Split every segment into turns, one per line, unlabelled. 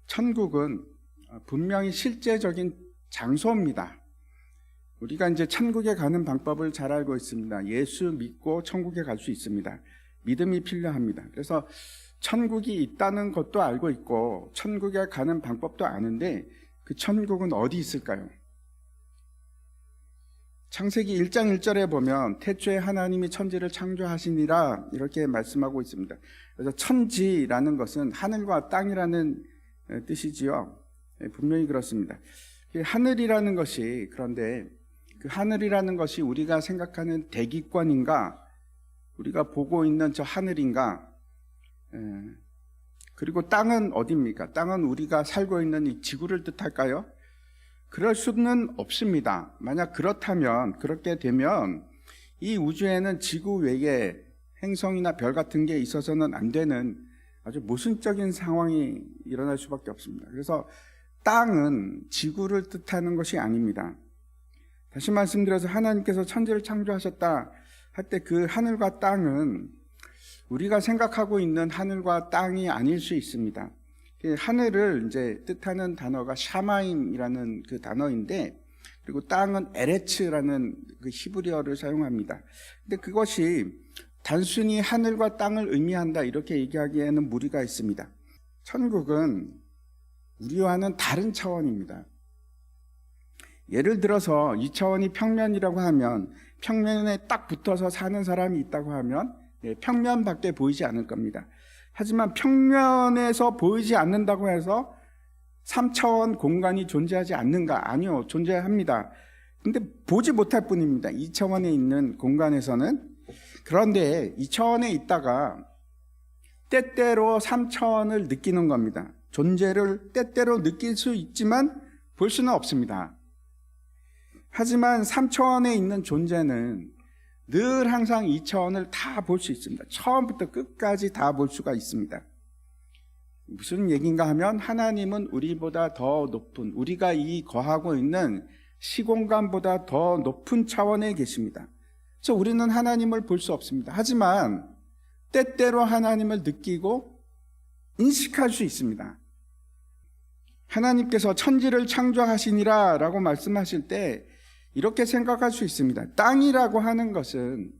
천국은 분명히 실제적인 장소입니다. 우리가 이제 천국에 가는 방법을 잘 알고 있습니다. 예수 믿고 천국에 갈 수 있습니다. 믿음이 필요합니다. 그래서 천국이 있다는 것도 알고 있고 천국에 가는 방법도 아는데 그 천국은 어디 있을까요? 창세기 1장 1절에 보면 태초에 하나님이 천지를 창조하시니라 이렇게 말씀하고 있습니다. 그래서 천지라는 것은 하늘과 땅이라는 뜻이지요. 분명히 그렇습니다. 하늘이라는 것이, 그런데 그 하늘이라는 것이 우리가 생각하는 대기권인가, 우리가 보고 있는 저 하늘인가, 그리고 땅은 어디입니까? 땅은 우리가 살고 있는 이 지구를 뜻할까요? 그럴 수는 없습니다. 만약 그렇다면, 그렇게 되면 이 우주에는 지구 외에 행성이나 별 같은 게 있어서는 안 되는 아주 모순적인 상황이 일어날 수밖에 없습니다. 그래서 땅은 지구를 뜻하는 것이 아닙니다. 다시 말씀드려서 하나님께서 천지를 창조하셨다 할 때 그 하늘과 땅은 우리가 생각하고 있는 하늘과 땅이 아닐 수 있습니다. 하늘을 이제 뜻하는 단어가 샤마임이라는 그 단어인데, 그리고 땅은 에레츠라는 그 히브리어를 사용합니다. 근데 그것이 단순히 하늘과 땅을 의미한다 이렇게 얘기하기에는 무리가 있습니다. 천국은 우리와는 다른 차원입니다. 예를 들어서 이 차원이 평면이라고 하면 평면에 딱 붙어서 사는 사람이 있다고 하면 평면밖에 보이지 않을 겁니다. 하지만 평면에서 보이지 않는다고 해서 3차원 공간이 존재하지 않는가? 아니요, 존재합니다. 근데 보지 못할 뿐입니다. 2차원에 있는 공간에서는. 그런데 2차원에 있다가 때때로 3차원을 느끼는 겁니다. 존재를 때때로 느낄 수 있지만 볼 수는 없습니다. 하지만 3차원에 있는 존재는 늘 항상 2차원을 다 볼 수 있습니다. 처음부터 끝까지 다 볼 수가 있습니다. 무슨 얘기인가 하면 하나님은 우리보다 더 높은, 우리가 이 거하고 있는 시공간보다 더 높은 차원에 계십니다. 그래서 우리는 하나님을 볼 수 없습니다. 하지만 때때로 하나님을 느끼고 인식할 수 있습니다. 하나님께서 천지를 창조하시니라 라고 말씀하실 때 이렇게 생각할 수 있습니다. 땅이라고 하는 것은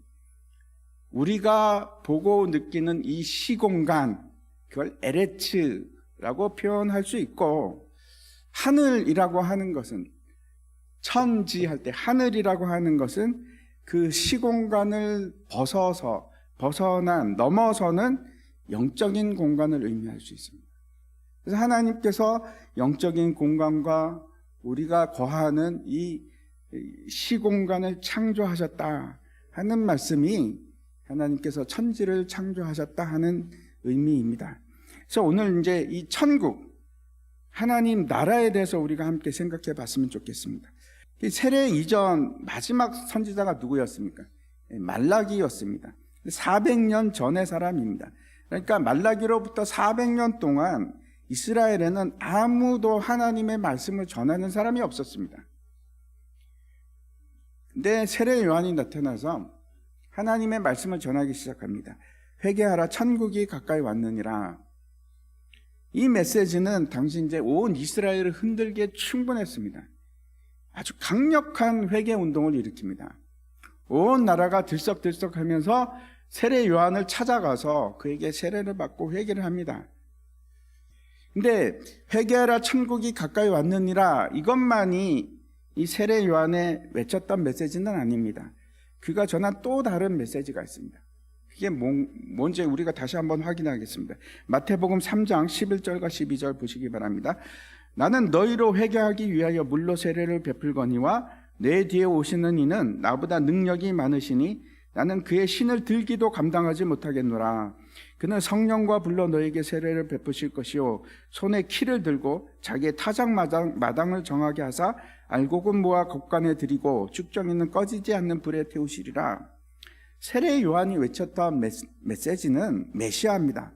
우리가 보고 느끼는 이 시공간, 그걸 에레츠라고 표현할 수 있고, 하늘이라고 하는 것은, 천지 할 때 하늘이라고 하는 것은 그 시공간을 넘어서는 영적인 공간을 의미할 수 있습니다. 그래서 하나님께서 영적인 공간과 우리가 거하는 이 시공간을 창조하셨다 하는 말씀이 하나님께서 천지를 창조하셨다 하는 의미입니다. 그래서 오늘 이제 이 천국, 하나님 나라에 대해서 우리가 함께 생각해 봤으면 좋겠습니다. 세례 이전 마지막 선지자가 누구였습니까? 말라기였습니다. 400년 전의 사람입니다. 그러니까 말라기로부터 400년 동안 이스라엘에는 아무도 하나님의 말씀을 전하는 사람이 없었습니다. 근데 세례 요한이 나타나서 하나님의 말씀을 전하기 시작합니다. 회개하라, 천국이 가까이 왔느니라. 이 메시지는 당시 이제 온 이스라엘을 흔들기에 충분했습니다. 아주 강력한 회개 운동을 일으킵니다. 온 나라가 들썩들썩하면서 세례 요한을 찾아가서 그에게 세례를 받고 회개를 합니다. 근데 회개하라, 천국이 가까이 왔느니라, 이것만이 이 세례 요한의 외쳤던 메시지는 아닙니다. 그가 전한 또 다른 메시지가 있습니다. 그게 뭔지 우리가 다시 한번 확인하겠습니다. 마태복음 3장 11절과 12절 보시기 바랍니다. 나는 너희로 회개하기 위하여 물로 세례를 베풀거니와 내 뒤에 오시는 이는 나보다 능력이 많으시니 나는 그의 신을 들기도 감당하지 못하겠노라. 그는 성령과 불로 너에게 세례를 베푸실 것이요 손에 키를 들고 자기의 타작 마당을 정하게 하사 알곡은 모아 곡간에 들이고 쭉정이는 꺼지지 않는 불에 태우시리라. 세례 요한이 외쳤던 메시지는 메시아입니다.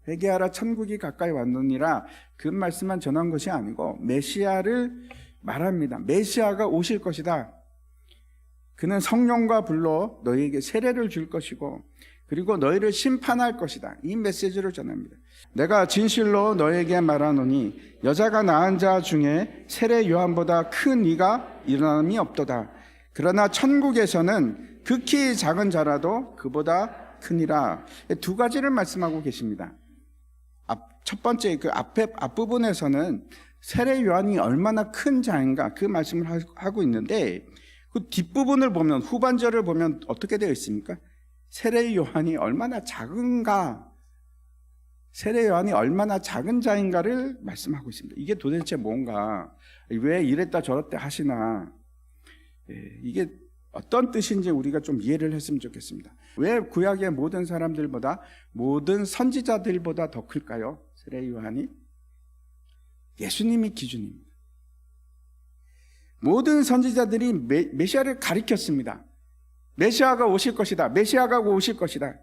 회개하라, 천국이 가까이 왔느니라, 그 말씀만 전한 것이 아니고 메시아를 말합니다. 메시아가 오실 것이다. 그는 성령과 불로 너희에게 세례를 줄 것이고 그리고 너희를 심판할 것이다. 이 메시지를 전합니다. 내가 진실로 너에게 말하노니 여자가 낳은 자 중에 세례 요한보다 큰 이가 일어남이 없도다. 그러나 천국에서는 극히 작은 자라도 그보다 크니라. 두 가지를 말씀하고 계십니다. 첫 번째 그 앞부분에서는 세례 요한이 얼마나 큰 자인가 그 말씀을 하고 있는데, 그 뒷부분을 보면, 후반절을 보면 어떻게 되어 있습니까? 세례 요한이 얼마나 작은가, 세례 요한이 얼마나 작은 자인가를 말씀하고 있습니다. 이게 도대체 뭔가, 왜 이랬다 저랬다 하시나, 이게 어떤 뜻인지 우리가 좀 이해를 했으면 좋겠습니다. 왜 구약의 모든 사람들보다, 모든 선지자들보다 더 클까요? 세례 요한이? 예수님이 기준입니다. 모든 선지자들이 메시아를 가리켰습니다. 메시아가 오실 것이다. 메시아가 오실 것이다.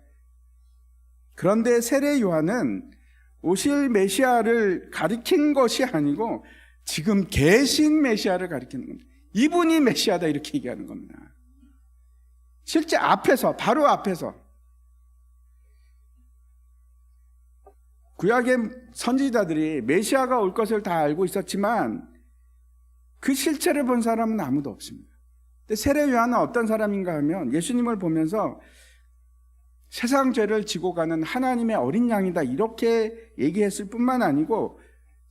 그런데 세례 요한은 오실 메시아를 가리킨 것이 아니고 지금 계신 메시아를 가리키는 겁니다. 이분이 메시아다 이렇게 얘기하는 겁니다. 실제 앞에서, 바로 앞에서 구약의 선지자들이 메시아가 올 것을 다 알고 있었지만 그 실체를 본 사람은 아무도 없습니다. 근데 세례 요한은 어떤 사람인가 하면 예수님을 보면서 세상 죄를 지고 가는 하나님의 어린 양이다 이렇게 얘기했을 뿐만 아니고,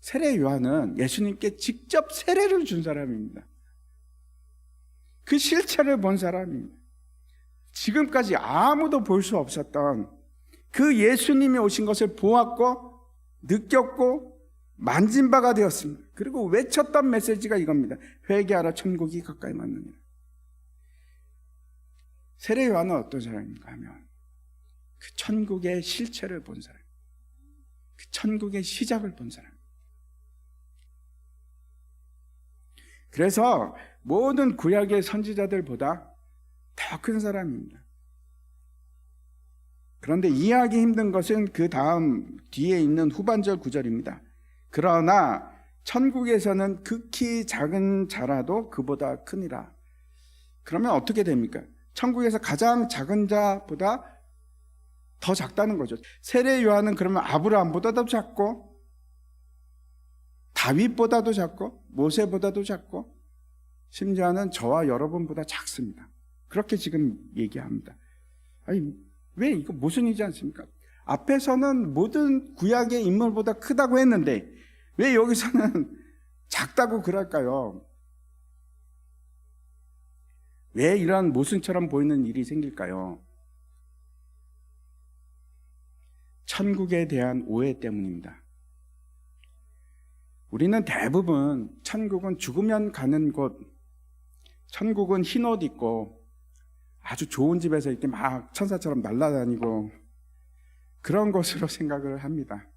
세례 요한은 예수님께 직접 세례를 준 사람입니다. 그 실체를 본 사람입니다. 지금까지 아무도 볼 수 없었던 그 예수님이 오신 것을 보았고 느꼈고 만진 바가 되었습니다. 그리고 외쳤던 메시지가 이겁니다. 회개하라, 천국이 가까이 왔느니라. 세례 요한은 어떤 사람인가 하면 그 천국의 실체를 본 사람, 그 천국의 시작을 본 사람. 그래서 모든 구약의 선지자들보다 더 큰 사람입니다. 그런데 이해하기 힘든 것은 그 다음 뒤에 있는 후반절 구절입니다. 그러나 천국에서는 극히 작은 자라도 그보다 크니라. 그러면 어떻게 됩니까? 천국에서 가장 작은 자보다 더 작다는 거죠. 세례 요한은 그러면 아브라함보다도 작고 다윗보다도 작고 모세보다도 작고 심지어는 저와 여러분보다 작습니다. 그렇게 지금 얘기합니다. 아니, 왜 이거 모순이지 않습니까? 앞에서는 모든 구약의 인물보다 크다고 했는데 왜 여기서는 작다고 그럴까요? 왜 이런 모순처럼 보이는 일이 생길까요? 천국에 대한 오해 때문입니다. 우리는 대부분 천국은 죽으면 가는 곳, 천국은 흰 옷 입고 아주 좋은 집에서 이렇게 막 천사처럼 날아다니고 그런 것으로 생각을 합니다.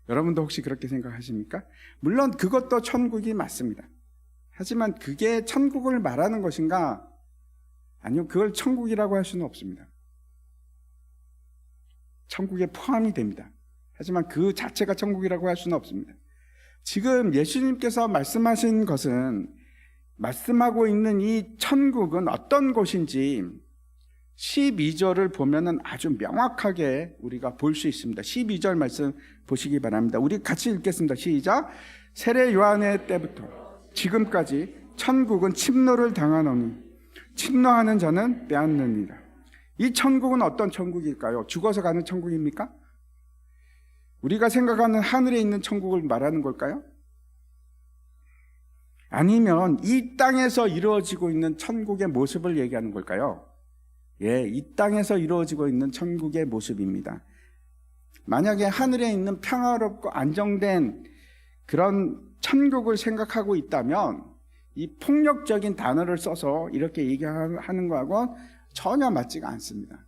여러분도 혹시 그렇게 생각하십니까? 물론 그것도 천국이 맞습니다. 하지만 그게 천국을 말하는 것인가? 아니요, 그걸 천국이라고 할 수는 없습니다. 천국에 포함이 됩니다. 하지만 그 자체가 천국이라고 할 수는 없습니다. 지금 예수님께서 말씀하신 것은, 말씀하고 있는 이 천국은 어떤 곳인지 12절을 보면은 아주 명확하게 우리가 볼 수 있습니다. 12절 말씀 보시기 바랍니다. 우리 같이 읽겠습니다. 시작. 세례 요한의 때부터 지금까지 천국은 침노를 당하노니 침노하는 자는 빼앗느니라. 이 천국은 어떤 천국일까요? 죽어서 가는 천국입니까? 우리가 생각하는 하늘에 있는 천국을 말하는 걸까요? 아니면 이 땅에서 이루어지고 있는 천국의 모습을 얘기하는 걸까요? 예, 이 땅에서 이루어지고 있는 천국의 모습입니다. 만약에 하늘에 있는 평화롭고 안정된 그런 천국을 생각하고 있다면 이 폭력적인 단어를 써서 이렇게 얘기하는 거하고 전혀 맞지가 않습니다.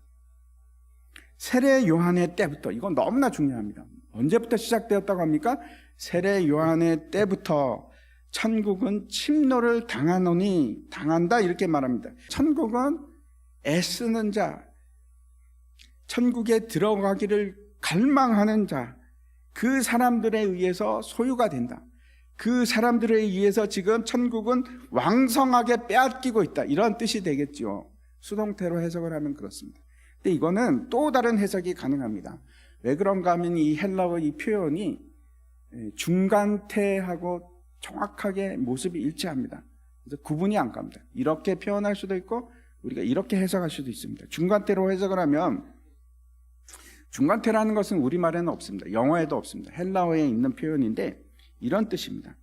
세례 요한의 때부터, 이건 너무나 중요합니다. 언제부터 시작되었다고 합니까? 세례 요한의 때부터 천국은 침노를 당하노니, 당한다 이렇게 말합니다. 천국은 애쓰는 자, 천국에 들어가기를 갈망하는 자, 그 사람들에 의해서 소유가 된다. 그 사람들에 의해서 지금 천국은 왕성하게 빼앗기고 있다, 이런 뜻이 되겠죠. 수동태로 해석을 하면 그렇습니다. 근데 이거는 또 다른 해석이 가능합니다. 왜 그런가 하면 이 헬라어 이 표현이 중간태하고 정확하게 모습이 일치합니다. 그래서 구분이 안 갑니다. 이렇게 표현할 수도 있고 우리가 이렇게 해석할 수도 있습니다. 중간태로 해석을 하면, 중간태라는 것은 우리말에는 없습니다. 영어에도 없습니다. 헬라어에 있는 표현인데 이런 뜻입니다.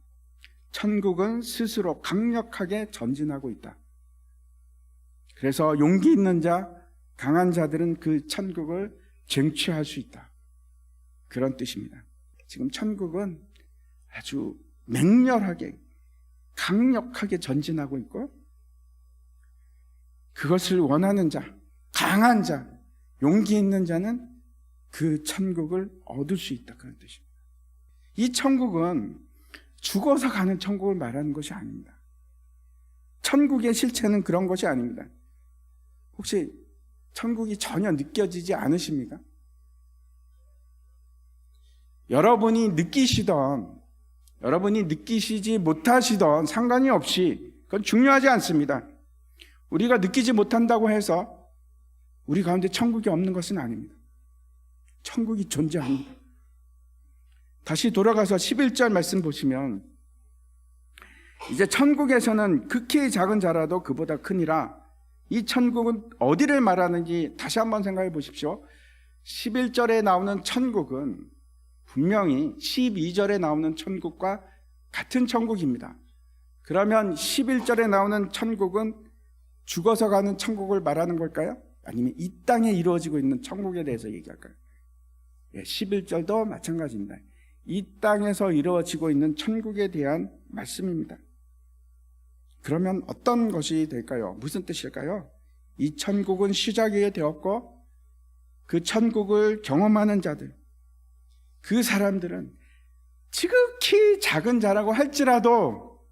천국은 스스로 강력하게 전진하고 있다. 그래서 용기 있는 자, 강한 자들은 그 천국을 쟁취할 수 있다. 그런 뜻입니다. 지금 천국은 아주 맹렬하게 강력하게 전진하고 있고, 그것을 원하는 자, 강한 자, 용기 있는 자는 그 천국을 얻을 수 있다. 그런 뜻입니다. 이 천국은 죽어서 가는 천국을 말하는 것이 아닙니다. 천국의 실체는 그런 것이 아닙니다. 혹시 천국이 전혀 느껴지지 않으십니까? 여러분이 느끼시던, 여러분이 느끼시지 못하시던 상관이 없이 그건 중요하지 않습니다. 우리가 느끼지 못한다고 해서 우리 가운데 천국이 없는 것은 아닙니다. 천국이 존재합니다. 다시 돌아가서 11절 말씀 보시면, 이제 천국에서는 극히 작은 자라도 그보다 크니라. 이 천국은 어디를 말하는지 다시 한번 생각해 보십시오. 11절에 나오는 천국은 분명히 12절에 나오는 천국과 같은 천국입니다. 그러면 11절에 나오는 천국은 죽어서 가는 천국을 말하는 걸까요? 아니면 이 땅에 이루어지고 있는 천국에 대해서 얘기할까요? 11절도 마찬가지입니다. 이 땅에서 이루어지고 있는 천국에 대한 말씀입니다. 그러면 어떤 것이 될까요? 무슨 뜻일까요? 이 천국은 시작이 되었고, 그 천국을 경험하는 자들, 그 사람들은 지극히 작은 자라고 할지라도,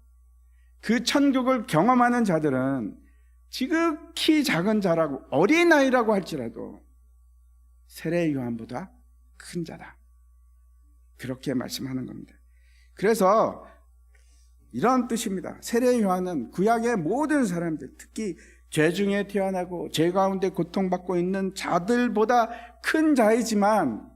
그 천국을 경험하는 자들은 지극히 작은 자라고, 어린아이라고 할지라도 세례 요한보다 큰 자다. 그렇게 말씀하는 겁니다. 그래서 이런 뜻입니다. 세례 요한은 구약의 모든 사람들, 특히 죄 중에 태어나고 죄 가운데 고통받고 있는 자들보다 큰 자이지만,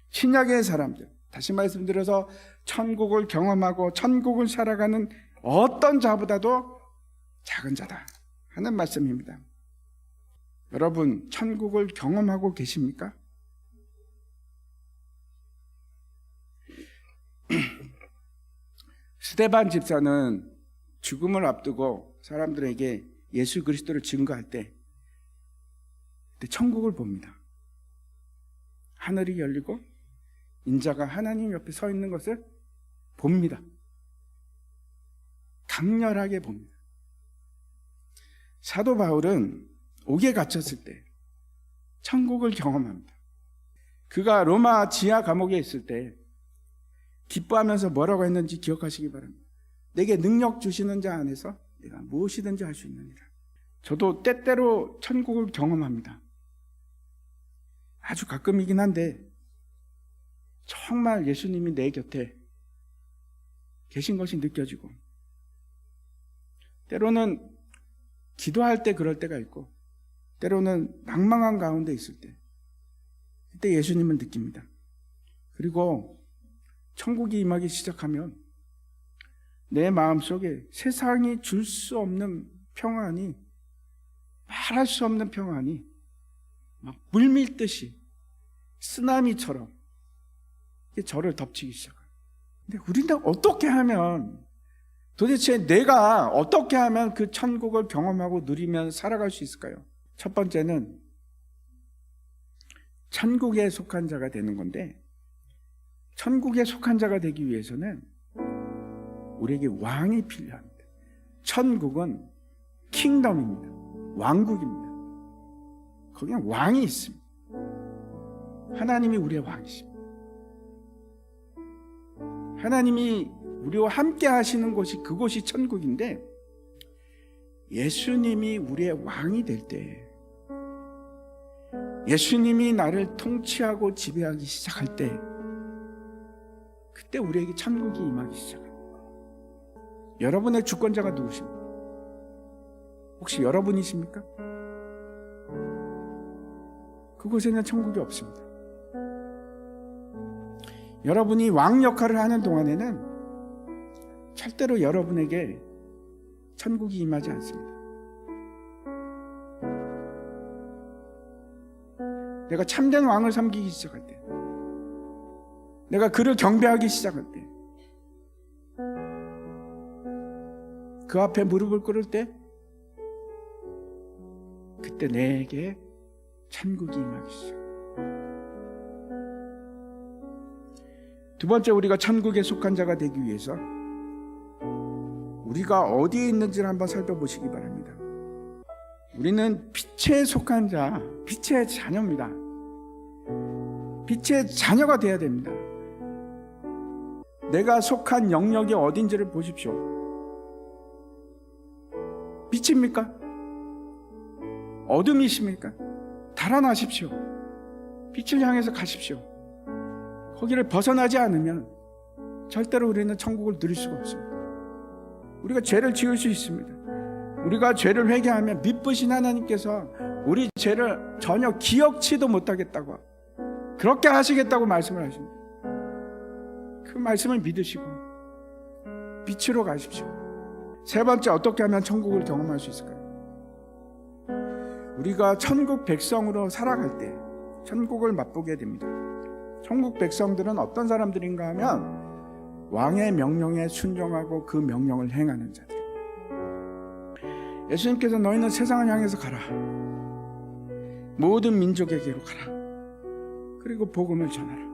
신약의 사람들, 다시 말씀드려서 천국을 경험하고 천국을 살아가는 어떤 자보다도 작은 자다 하는 말씀입니다. 여러분, 천국을 경험하고 계십니까? 스데반 집사는 죽음을 앞두고 사람들에게 예수 그리스도를 증거할 때 그때 천국을 봅니다. 하늘이 열리고 인자가 하나님 옆에 서 있는 것을 봅니다. 강렬하게 봅니다. 사도 바울은 옥에 갇혔을 때 천국을 경험합니다. 그가 로마 지하 감옥에 있을 때 기뻐하면서 뭐라고 했는지 기억하시기 바랍니다. 내게 능력 주시는 자 안에서 내가 무엇이든지 할 수 있느니라. 저도 때때로 천국을 경험합니다. 아주 가끔이긴 한데 정말 예수님이 내 곁에 계신 것이 느껴지고, 때로는 기도할 때 그럴 때가 있고, 때로는 낭망한 가운데 있을 때 그때 예수님을 느낍니다. 그리고 천국이 임하기 시작하면 내 마음속에 세상이 줄 수 없는 평안이, 말할 수 없는 평안이 막 물밀듯이 쓰나미처럼 저를 덮치기 시작해요. 근데 우리는 어떻게 하면, 도대체 내가 어떻게 하면 그 천국을 경험하고 누리면 살아갈 수 있을까요? 첫 번째는 천국에 속한 자가 되는 건데, 천국에 속한 자가 되기 위해서는 우리에게 왕이 필요합니다. 천국은 킹덤입니다. 왕국입니다. 거기는 왕이 있습니다. 하나님이 우리의 왕이십니다. 하나님이 우리와 함께 하시는 곳이, 그곳이 천국인데, 예수님이 우리의 왕이 될 때, 예수님이 나를 통치하고 지배하기 시작할 때, 그때 우리에게 천국이 임하기 시작합니다. 여러분의 주권자가 누구십니까? 혹시 여러분이십니까? 그곳에는 천국이 없습니다. 여러분이 왕 역할을 하는 동안에는 절대로 여러분에게 천국이 임하지 않습니다. 내가 참된 왕을 섬기기 시작할 때, 내가 그를 경배하기 시작할 때, 그 앞에 무릎을 꿇을 때, 그때 내게 천국이 임하기 시작. 두 번째, 우리가 천국에 속한 자가 되기 위해서 우리가 어디에 있는지를 한번 살펴보시기 바랍니다. 우리는 빛에 속한 자, 빛의 자녀입니다. 빛의 자녀가 되어야 됩니다. 내가 속한 영역이 어딘지를 보십시오. 빛입니까? 어둠이십니까? 달아나십시오. 빛을 향해서 가십시오. 거기를 벗어나지 않으면 절대로 우리는 천국을 누릴 수가 없습니다. 우리가 죄를 지을 수 있습니다. 우리가 죄를 회개하면 미쁘신 하나님께서 우리 죄를 전혀 기억치도 못하겠다고, 그렇게 하시겠다고 말씀을 하십니다. 그 말씀을 믿으시고 빛으로 가십시오. 세 번째, 어떻게 하면 천국을 경험할 수 있을까요? 우리가 천국 백성으로 살아갈 때 천국을 맛보게 됩니다. 천국 백성들은 어떤 사람들인가 하면 왕의 명령에 순종하고 그 명령을 행하는 자들. 예수님께서 너희는 세상을 향해서 가라, 모든 민족에게로 가라, 그리고 복음을 전하라.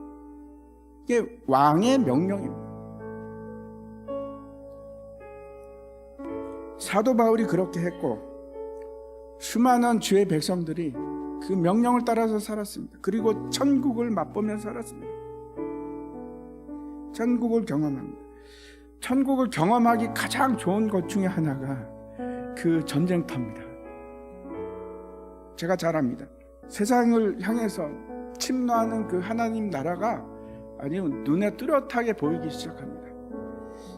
이게 왕의 명령입니다. 사도 바울이 그렇게 했고 수많은 주의 백성들이 그 명령을 따라서 살았습니다. 그리고 천국을 맛보며 살았습니다. 천국을 경험합니다. 천국을 경험하기 가장 좋은 것 중에 하나가 그 전쟁터입니다. 제가 잘 압니다. 세상을 향해서 침노하는 그 하나님 나라가 아니면 눈에 뚜렷하게 보이기 시작합니다.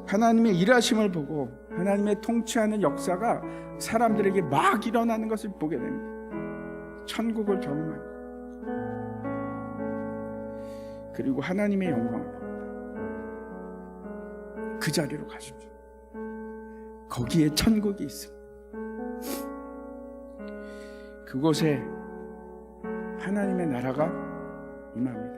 하나님의 일하심을 보고 하나님의 통치하는 역사가 사람들에게 막 일어나는 것을 보게 됩니다. 천국을 경험합니다. 그리고 하나님의 영광을 봅니다. 그 자리로 가십시오. 거기에 천국이 있습니다. 그곳에 하나님의 나라가 임합니다.